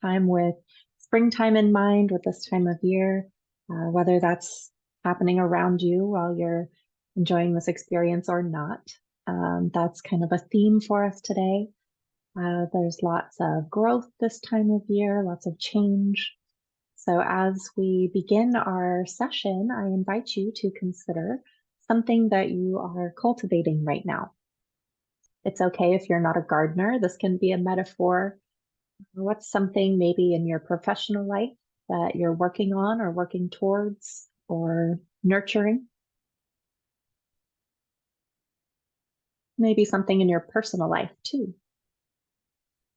time with springtime in mind, with this time of year, whether that's happening around you while you're enjoying this experience or not. That's kind of a theme for us today. There's lots of growth this time of year, lots of change. So as we begin our session, I invite you to consider something that you are cultivating right now. It's okay if you're not a gardener. This can be a metaphor. What's something maybe in your professional life that you're working on or working towards or nurturing? Maybe something in your personal life too.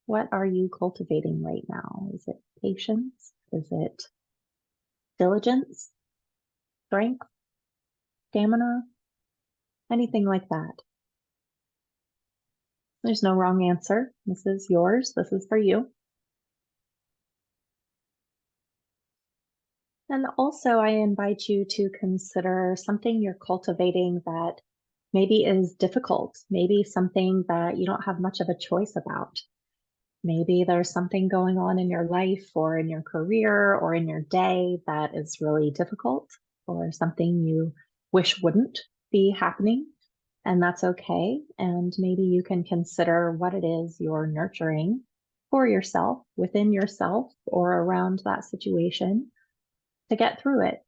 What are you cultivating right now? Is it patience? Is it diligence, strength, stamina, anything like that? There's no wrong answer. This is yours. This is for you. And also, I invite you to consider something you're cultivating that maybe is difficult, maybe something that you don't have much of a choice about. Maybe there's something going on in your life or in your career or in your day that is really difficult, or something you wish wouldn't be happening, and that's okay. And maybe you can consider what it is you're nurturing for yourself, within yourself, or around that situation to get through it,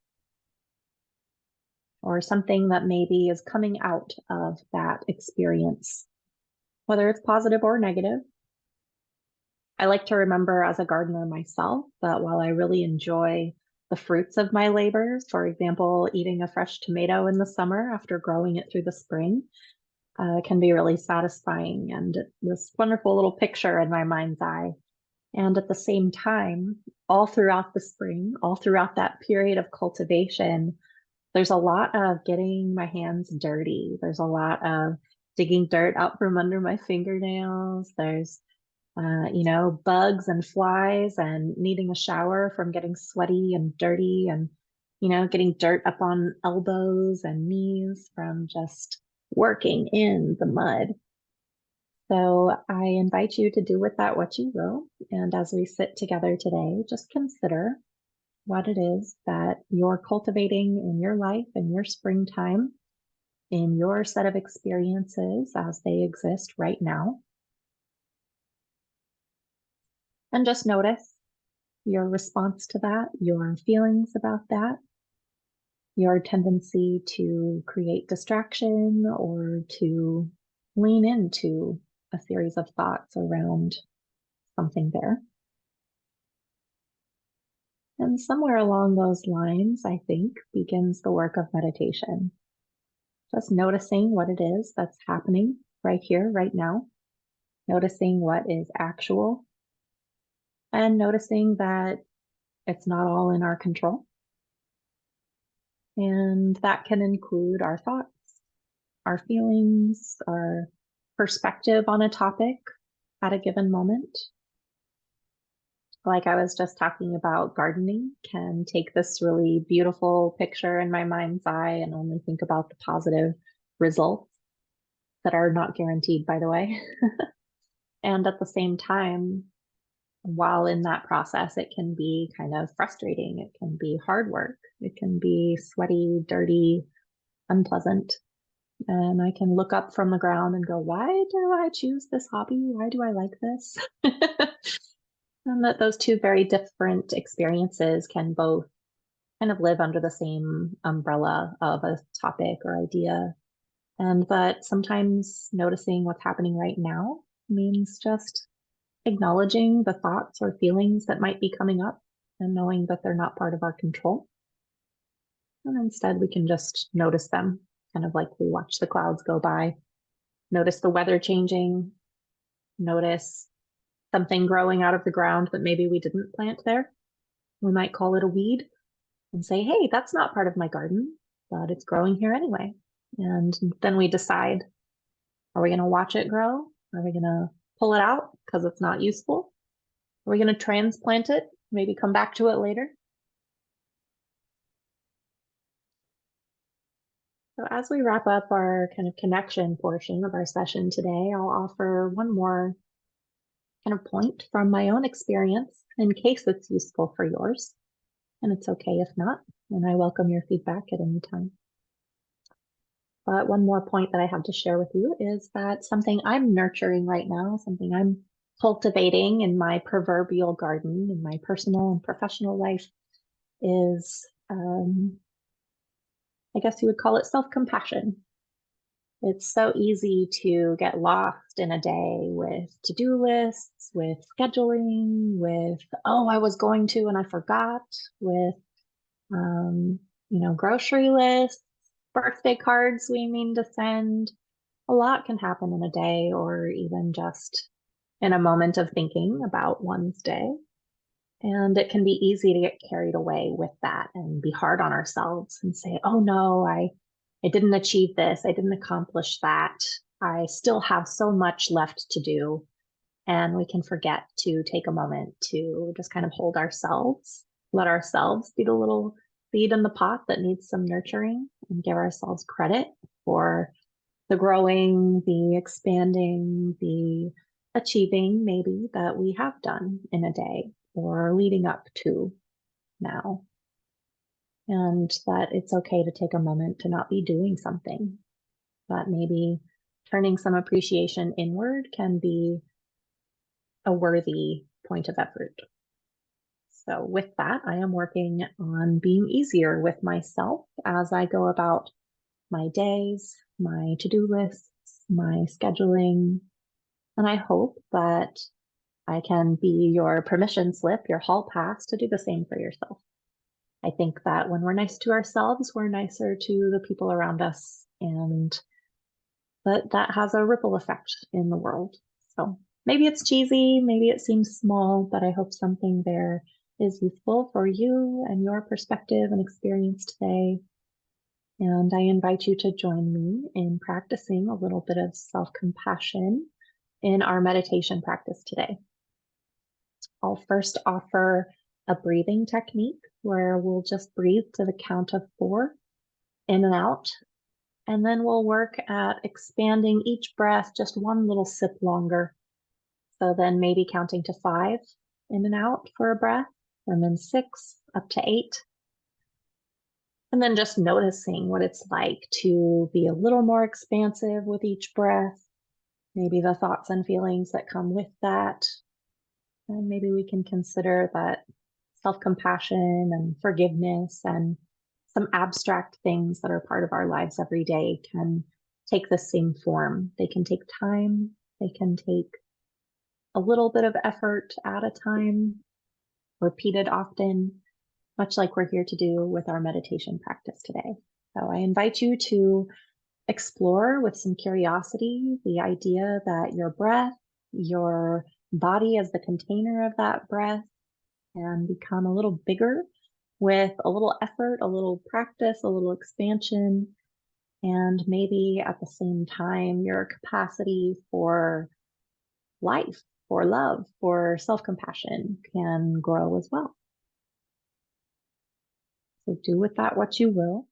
or something that maybe is coming out of that experience, whether it's positive or negative. I like to remember as a gardener myself that while I really enjoy the fruits of my labors, for example, eating a fresh tomato in the summer after growing it through the spring, can be really satisfying and this wonderful little picture in my mind's eye. And at the same time, all throughout the spring, all throughout that period of cultivation, there's a lot of getting my hands dirty. There's a lot of digging dirt out from under my fingernails. There's bugs and flies and needing a shower from getting sweaty and dirty, and, getting dirt up on elbows and knees from just working in the mud. So I invite you to do with that what you will. And as we sit together today, just consider what it is that you're cultivating in your life, in your springtime, in your set of experiences as they exist right now. And just notice your response to that, your feelings about that, your tendency to create distraction or to lean into a series of thoughts around something there. And somewhere along those lines, I think, begins the work of meditation. Just noticing what it is that's happening right here, right now, noticing what is actual, and noticing that it's not all in our control. And that can include our thoughts, our feelings, our perspective on a topic at a given moment. Like I was just talking about, gardening can take this really beautiful picture in my mind's eye and only think about the positive results that are not guaranteed, by the way. And at the same time, while in that process, it can be kind of frustrating. It can be hard work. It can be sweaty, dirty, unpleasant. And I can look up from the ground and go, why do I choose this hobby? Why do I like this? And that those two very different experiences can both kind of live under the same umbrella of a topic or idea. And that sometimes noticing what's happening right now means just acknowledging the thoughts or feelings that might be coming up and knowing that they're not part of our control. And instead, we can just notice them, kind of like we watch the clouds go by, notice the weather changing, notice something growing out of the ground that maybe we didn't plant there. We might call it a weed and say, hey, that's not part of my garden, but it's growing here anyway. And then we decide, are we going to watch it grow? Are we going to pull it out because it's not useful? Are we going to transplant it, maybe come back to it later? So as we wrap up our kind of connection portion of our session today, I'll offer one more kind of point from my own experience in case it's useful for yours. And it's okay if not, and I welcome your feedback at any time. But one more point that I have to share with you is that something I'm nurturing right now, something I'm cultivating in my proverbial garden, in my personal and professional life, is, I guess you would call it self-compassion. It's so easy to get lost in a day with to-do lists, with scheduling, with, oh, I was going to and I forgot, with, grocery lists, birthday cards we mean to send. A lot can happen in a day or even just in a moment of thinking about one's day. And it can be easy to get carried away with that and be hard on ourselves and say, oh no, I didn't achieve this. I didn't accomplish that. I still have so much left to do. And we can forget to take a moment to just kind of hold ourselves, let ourselves be the little seed in the pot that needs some nurturing, and give ourselves credit for the growing, the expanding, the achieving maybe that we have done in a day or leading up to now. And that it's okay to take a moment to not be doing something, that maybe turning some appreciation inward can be a worthy point of effort. So with that, I am working on being easier with myself as I go about my days, my to-do lists, my scheduling, and I hope that I can be your permission slip, your hall pass to do the same for yourself. I think that when we're nice to ourselves, we're nicer to the people around us, and that has a ripple effect in the world. So maybe it's cheesy, maybe it seems small, but I hope something there is useful for you and your perspective and experience today. And I invite you to join me in practicing a little bit of self-compassion in our meditation practice today. I'll first offer a breathing technique where we'll just breathe to the count of 4 in and out. And then we'll work at expanding each breath just one little sip longer. So then maybe counting to 5 in and out for a breath, and then 6 up to 8. And then just noticing what it's like to be a little more expansive with each breath, maybe the thoughts and feelings that come with that. And maybe we can consider that self-compassion and forgiveness and some abstract things that are part of our lives every day can take the same form. They can take time, they can take a little bit of effort at a time, repeated often, much like we're here to do with our meditation practice today. So I invite you to explore with some curiosity the idea that your breath, your body as the container of that breath, can become a little bigger with a little effort, a little practice, a little expansion, and maybe at the same time, your capacity for life, for love, for self-compassion can grow as well. So do with that what you will.